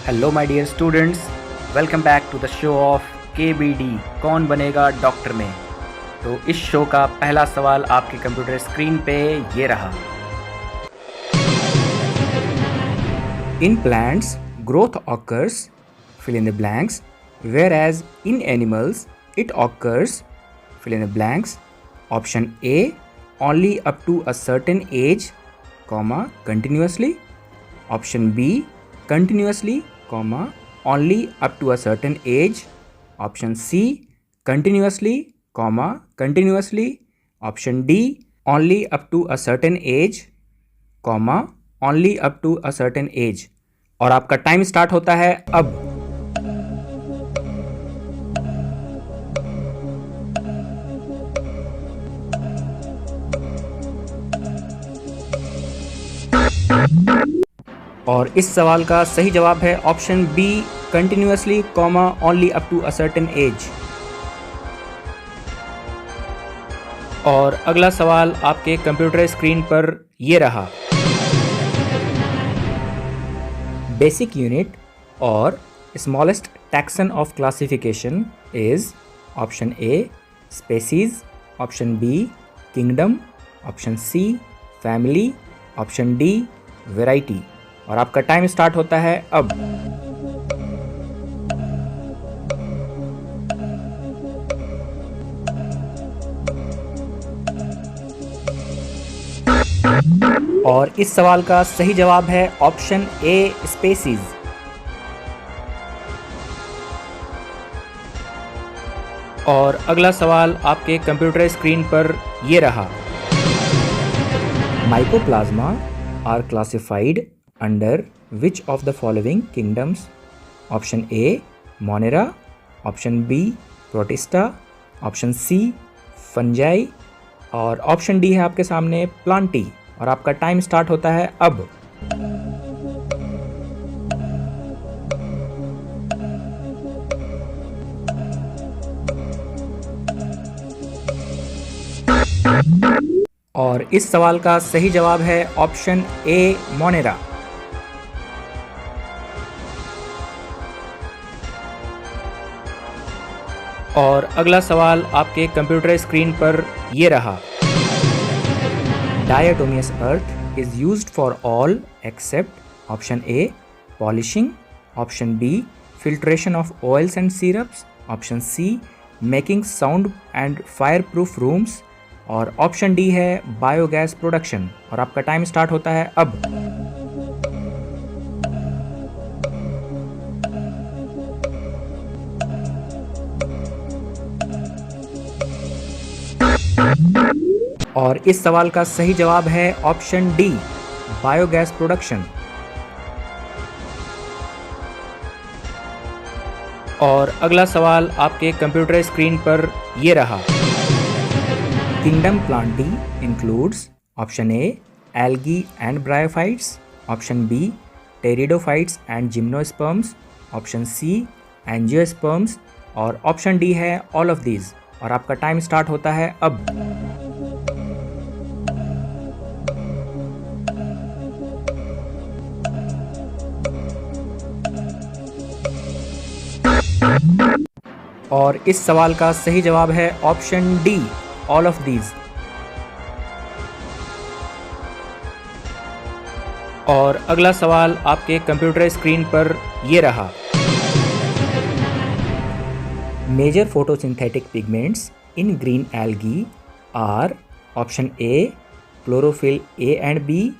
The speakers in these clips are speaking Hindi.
Hello my dear students, welcome back to the show of KBD कौन बनेगा डॉक्टर में। तो इस शो का पहला सवाल आपके कंप्यूटर स्क्रीन पे ये रहा। In plants growth occurs, fill in the blanks, whereas in animals it occurs, fill in the blanks. Option A, only up to a certain age, comma, continuously. Option B, continuously, comma, only up to a certain age. Option C, continuously, comma, continuously. Option D, only up to a certain age, comma, only up to a certain age. और आपका टाइम स्टार्ट होता है अब। और इस सवाल का सही जवाब है option B, continuously, comma, only up to a certain age. और अगला सवाल आपके कंप्यूटर स्क्रीन पर ये रहा। बेसिक यूनिट और smallest taxon of classification is option A species, option B kingdom, option C family, option D variety. और आपका टाइम स्टार्ट होता है अब। और इस सवाल का सही जवाब है ऑप्शन ए स्पेसीज। और अगला सवाल आपके कंप्यूटर स्क्रीन पर ये रहा। Mycoplasma are classified under which of the following kingdoms? Option A monera, option B protista, option C fungi, और ऑप्शन डी है आपके सामने प्लांटी। और आपका टाइम स्टार्ट होता है अब। और इस सवाल का सही जवाब है ऑप्शन ए मोनेरा। और अगला सवाल आपके कंप्यूटर स्क्रीन पर ये रहा। Diatomaceous earth is used for all except option A polishing, option B filtration of oils and syrups, option C making sound and fireproof rooms, और ऑप्शन डी है बायोगैस प्रोडक्शन। और आपका टाइम स्टार्ट होता है अब। और इस सवाल का सही जवाब है ऑप्शन डी बायोगैस प्रोडक्शन। और अगला सवाल आपके कंप्यूटर स्क्रीन पर ये रहा। Kingdom plantae includes option A algae and bryophytes, option B pteridophytes and gymnosperms, option C angiosperms, और ऑप्शन डी है ऑल ऑफ दीज। और आपका टाइम स्टार्ट होता है अब। और इस सवाल का सही जवाब है option D all of these. और अगला सवाल आपके कंप्यूटर स्क्रीन पर ये रहा। Major photosynthetic pigments in green algae are option A chlorophyll A and B,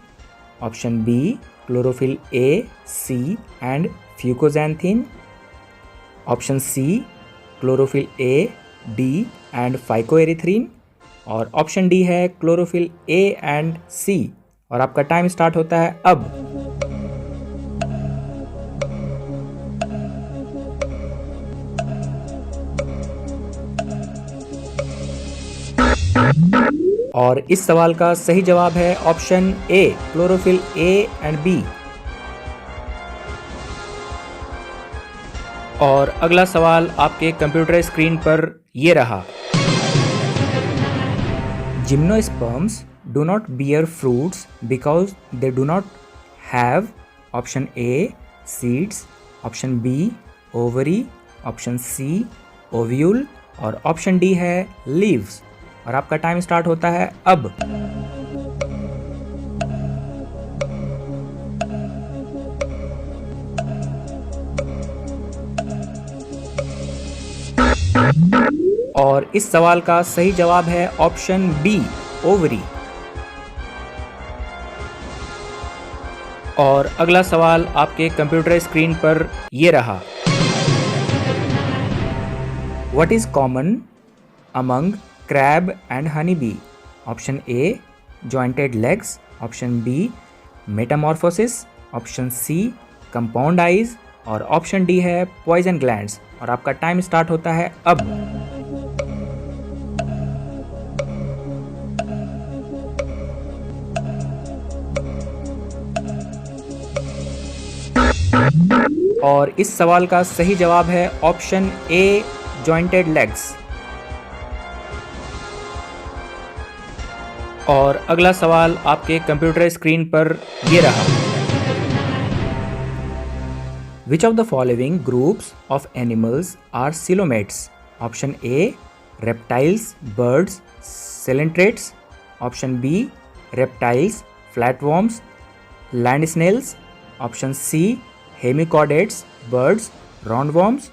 option B chlorophyll A, C and fucoxanthin, option C chlorophyll A, D and phycoerythrin, और ऑप्शन डी है क्लोरोफिल ए एंड सी। और आपका टाइम स्टार्ट होता है अब। और इस सवाल का सही जवाब है option A chlorophyll A and B. और अगला सवाल आपके कंप्यूटर स्क्रीन पर ये रहा। Gymnosperms do not bear fruits because they do not have option A seeds, option B ovary, option C ovule और ऑप्शन डी है लीव्स। और आपका टाइम स्टार्ट होता है अब। और इस सवाल का सही जवाब है ऑप्शन बी ओवरी। और अगला सवाल आपके कंप्यूटर स्क्रीन पर ये रहा। What is common among crab and honeybee? Option A jointed legs, option B metamorphosis, option C compound eyes और ऑप्शन डी है poison glands। और आपका टाइम स्टार्ट होता है अब। और इस सवाल का सही जवाब है ऑप्शन ए जॉइंटेड लेग्स। और अगला सवाल आपके कंप्यूटर स्क्रीन पर ये रहा। Which of the following groups of animals are coelomates? Option A reptiles, birds, coelentrates, option B reptiles, flatworms, land snails, option C hemichordates, birds, roundworms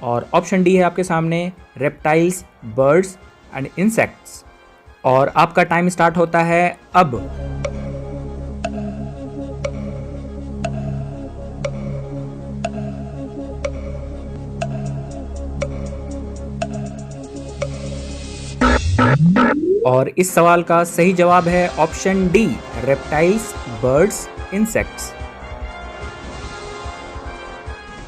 और ऑप्शन डी है आपके सामने रेप्टाइल्स, बर्ड्स एंड इंसेक्ट्स। और आपका टाइम स्टार्ट होता है अब। और इस सवाल का सही जवाब है option D reptiles, birds, insects.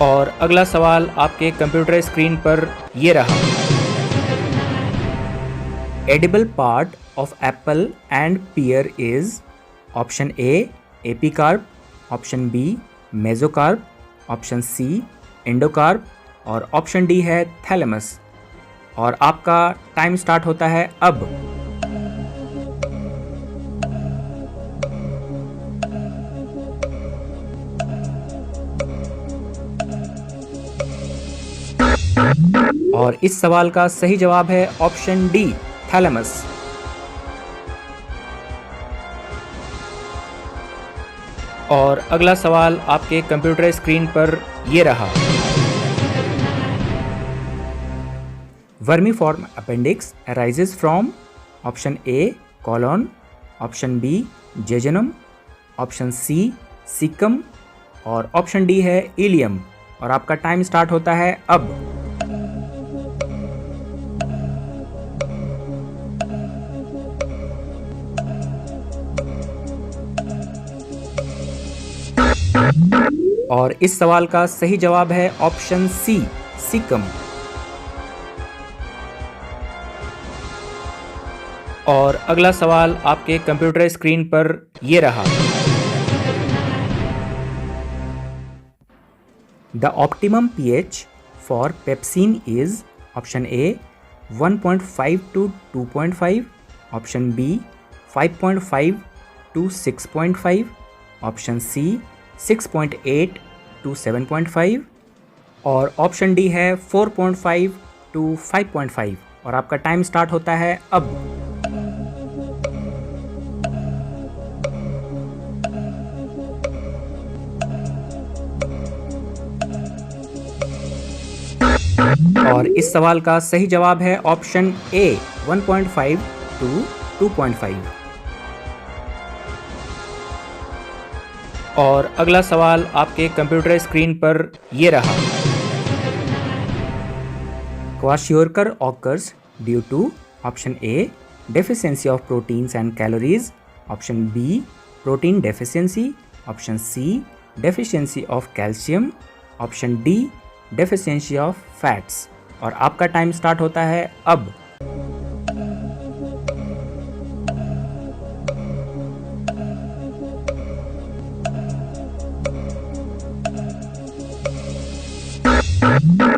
और अगला सवाल आपके कंप्यूटर स्क्रीन पर ये रहा। Edible part of apple and pear is option A epicarp, option B mesocarp, option C endocarp और ऑप्शन डी है थैलेमस। और आपका टाइम स्टार्ट होता है अब। और इस सवाल का सही जवाब है ऑप्शन डी थैलेमस। और अगला सवाल आपके कंप्यूटर स्क्रीन पर ये रहा। Vermiform appendix arises from option A colon, option B jejunum, option C caecum और ऑप्शन डी है इलियम। और आपका टाइम स्टार्ट होता है अब। और इस सवाल का सही जवाब है ऑप्शन सी सीकम। और अगला सवाल आपके कंप्यूटर स्क्रीन पर ये रहा। The optimum pH for pepsin is option A 1.5 to 2.5, option B 5.5 to 6.5, option C 6.8 to 7.5 और ऑप्शन डी है 4.5 to 5.5। और आपका टाइम स्टार्ट होता है अब। और इस सवाल का सही जवाब है ऑप्शन ए 1.5 to 2.5। और अगला सवाल आपके कंप्यूटर स्क्रीन पर ये रहा। Kwashiorkor occurs due to option A deficiency of proteins and calories, option B protein deficiency, option C deficiency of calcium, option D deficiency of fats. और आपका टाइम स्टार्ट होता है अब।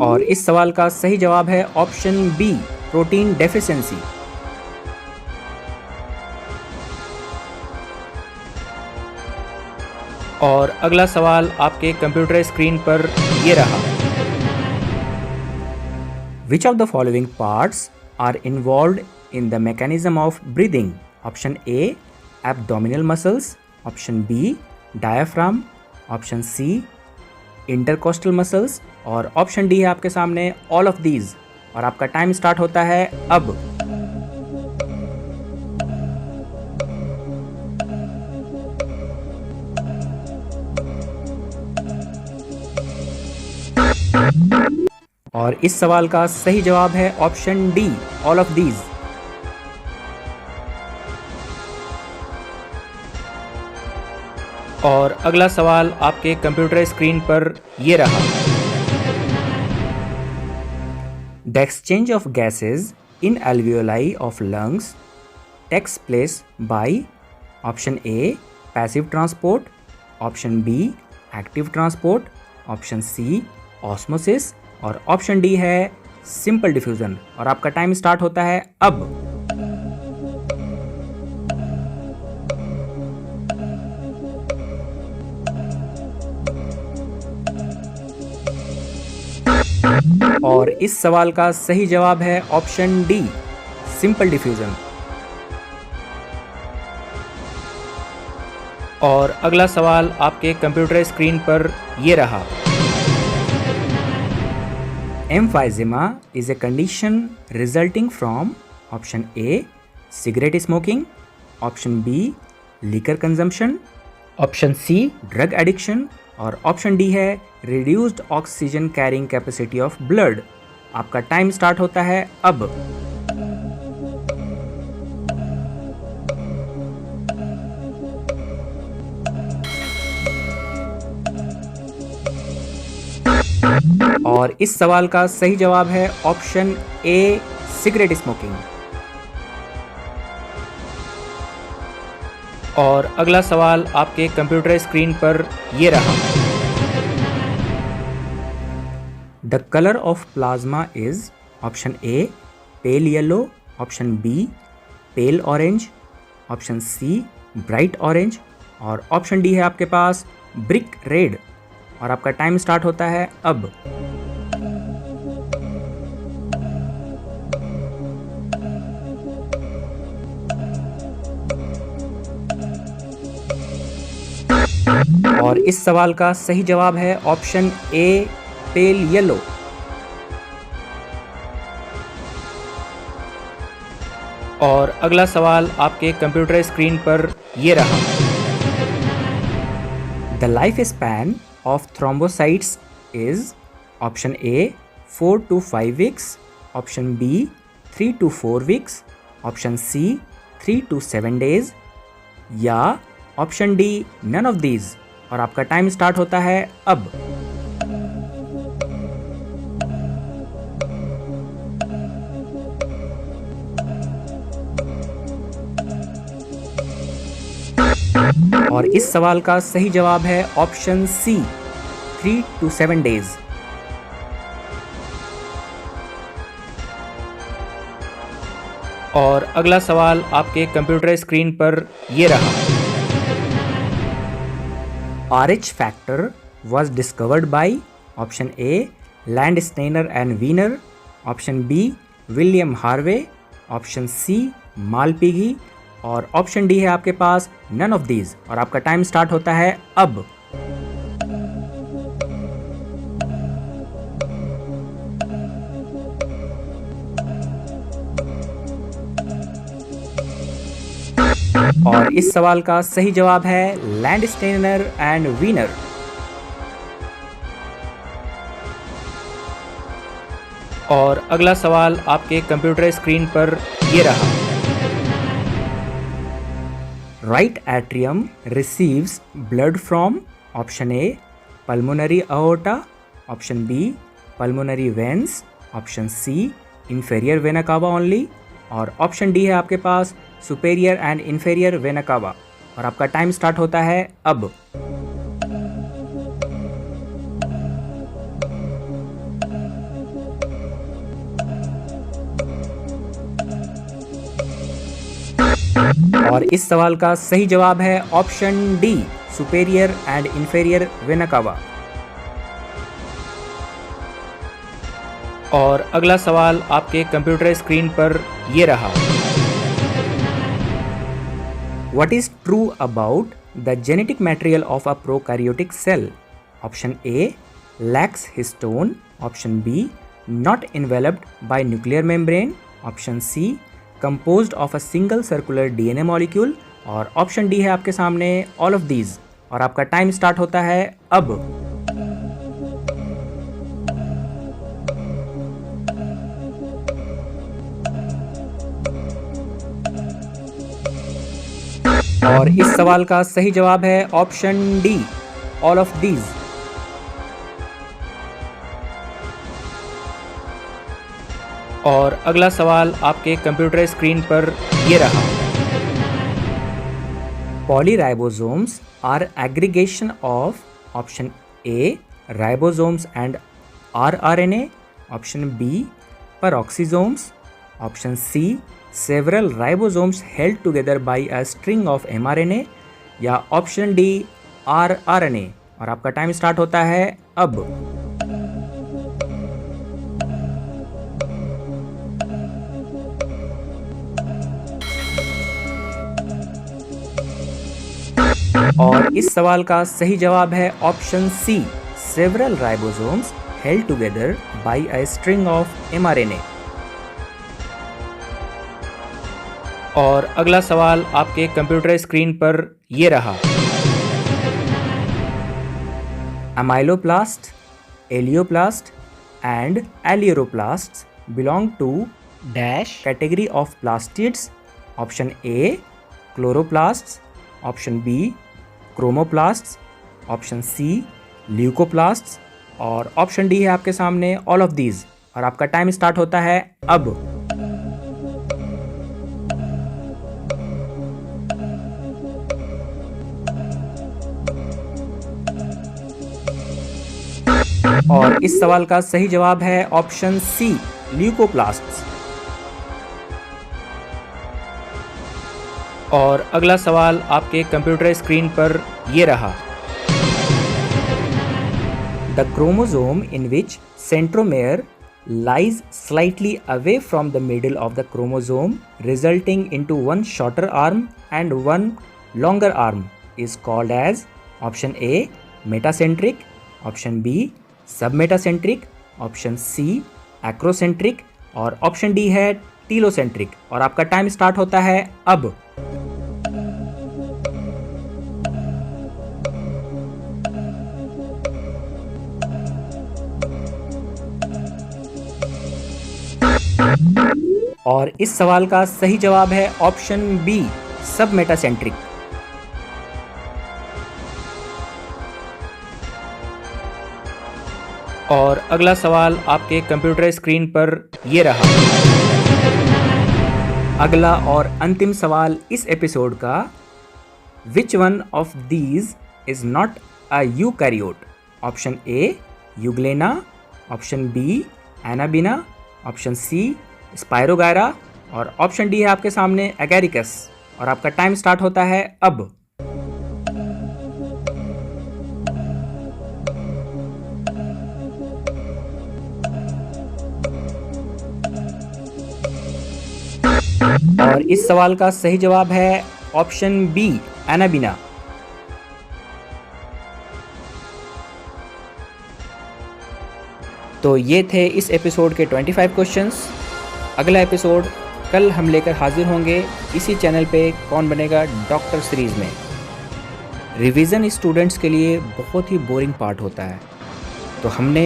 और इस सवाल का सही जवाब है ऑप्शन बी प्रोटीन डेफिशिएंसी। और अगला सवाल आपके कंप्यूटर स्क्रीन पर ये रहा। Which of the following parts are involved in the mechanism of breathing? Option A, abdominal muscles. Option B, diaphragm. Option C, intercostal muscles. और ऑप्शन डी है आपके सामने all of these। और आपका टाइम स्टार्ट होता है अब। और इस सवाल का सही जवाब है option D, all of these. और अगला सवाल आपके कंप्यूटर स्क्रीन पर ये रहा। The exchange of gases in alveoli of lungs takes place by option A passive transport, option B active transport, option C osmosis और ऑप्शन डी है सिंपल डिफ्यूजन। और आपका टाइम स्टार्ट होता है अब। और इस सवाल का सही जवाब है ऑप्शन डी, सिंपल डिफ्यूजन। और अगला सवाल आपके कंप्यूटर स्क्रीन पर ये रहा। Emphysema is a condition resulting from option A, cigarette smoking, option B, liquor consumption, option C, drug addiction और option D है reduced oxygen carrying capacity of blood। आपका टाइम स्टार्ट होता है अब। और इस सवाल का सही जवाब है ऑप्शन ए, सिगरेट स्मोकिंग। और अगला सवाल आपके कंप्यूटर स्क्रीन पर ये रहा। The colour of plasma is option A pale yellow, option B pale orange, option C bright orange और ऑप्शन डी है आपके पास ब्रिक रेड। और आपका टाइम स्टार्ट होता है अब। और इस सवाल का सही जवाब है ऑप्शन ए, पेल येलो। और अगला सवाल आपके कंप्यूटर स्क्रीन पर ये रहा। The life span of thrombocytes is option A 4 to 5 weeks, option B 3 to 4 weeks, option C 3 to 7 days या option D none of these। और आपका टाइम स्टार्ट होता है अब। और इस सवाल का सही जवाब है ऑप्शन सी, 3 to 7 days। और अगला सवाल आपके कंप्यूटर स्क्रीन पर ये रहा। RH factor was discovered by option A Landsteiner and Wiener, option B William Harvey, option C मालपिघी और ऑप्शन डी है आपके पास नन ऑफ दीज। और आपका टाइम स्टार्ट होता है अब। और इस सवाल का सही जवाब है लैंडस्टेनर एंड वीनर। और अगला सवाल आपके कंप्यूटर स्क्रीन पर ये रहा। Right atrium receives blood from option A pulmonary aorta, option B pulmonary veins, option C inferior vena cava only और ऑप्शन डी है आपके पास superior and inferior vena cava. और आपका टाइम स्टार्ट होता है अब। और इस सवाल का सही जवाब है option D superior end inferior vena cava. और अगला सवाल आपके कंप्यूटर स्क्रीन पर ये रहा। What is true about the genetic material of a prokaryotic cell? Option A, lacks histone. Option B, not enveloped by nuclear membrane. Option C, composed of a single circular DNA molecule. और ऑप्शन डी है आपके सामने all of these। और आपका टाइम स्टार्ट होता है अब। और इस सवाल का सही जवाब है option D, all of these. और अगला सवाल आपके कंप्यूटर स्क्रीन पर ये रहा। Polyribosomes are aggregation of option A ribosomes and rRNA, option B peroxisomes, option C several ribosomes held together by a string of mRNA, या ऑप्शन डी rRNA। और आपका टाइम स्टार्ट होता है अब। और इस सवाल का सही जवाब है option C, several ribosomes held together by a string of mRNA। और अगला सवाल आपके कंप्यूटर स्क्रीन पर ये रहा। Amyloplast, elaioplast and aleuroplasts belong to dash category of plastids. Option A chloroplasts, option B chromoplasts, option C leucoplasts, और ऑप्शन डी है आपके सामने ऑल ऑफ दीज। और आपका टाइम स्टार्ट होता है अब। और इस सवाल का सही जवाब है ऑप्शन सी, ल्यूकोप्लास्ट्स। और अगला सवाल आपके कंप्यूटर स्क्रीन पर ये रहा। The chromosome in which centromere lies slightly away from the middle of the chromosome, resulting into one shorter arm and one longer arm, is called as option A metacentric, option B submetacentric, option C acrocentric, और ऑप्शन डी है टीलोसेंट्रिक। और आपका टाइम स्टार्ट होता है अब। और इस सवाल का सही जवाब है ऑप्शन बी, सबमेटासेंट्रिक। और अगला सवाल आपके कंप्यूटर स्क्रीन पर ये रहा। अगला और अंतिम सवाल इस एपिसोड का, which one of these is not a eukaryote? Option A euglena, option B anabaena, option C spirogyra, और ऑप्शन डी है आपके सामने एगैरिकस। और आपका टाइम स्टार्ट होता है अब। और इस सवाल का सही जवाब है ऑप्शन बी एनाबिना। तो ये थे इस एपिसोड के 25 क्वेश्चंस। अगला एपिसोड कल हम लेकर हाजिर होंगे इसी चैनल पे कौन बनेगा डॉक्टर सीरीज़ में। रिवीजन स्टूडेंट्स के लिए बहुत ही बोरिंग पार्ट होता है, तो हमने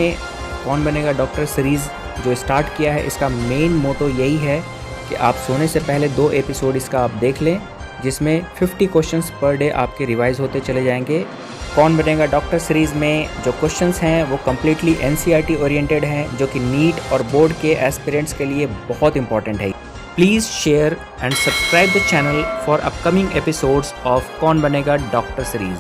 कौन बनेगा डॉक्टर सीरीज़ जो स्टार्ट किया है, इसका मेन मोटो यही है कि आप सोने से पहले 2 एपिसोड इसका आप देख लें, जिसमें 50 क्वेश्चंस पर डे आपके रिवाइज होते चले जाएंगे। कौन बनेगा डॉक्टर सीरीज़ में जो क्वेश्चंस हैं वो कम्प्लीटली एनसीईआरटी ओरिएंटेड हैं, जो कि नीट और बोर्ड के एस्पिरेंट्स के लिए बहुत इंपॉर्टेंट है। Please share and subscribe the channel for upcoming episodes of कौन बनेगा डॉक्टर सीरीज़।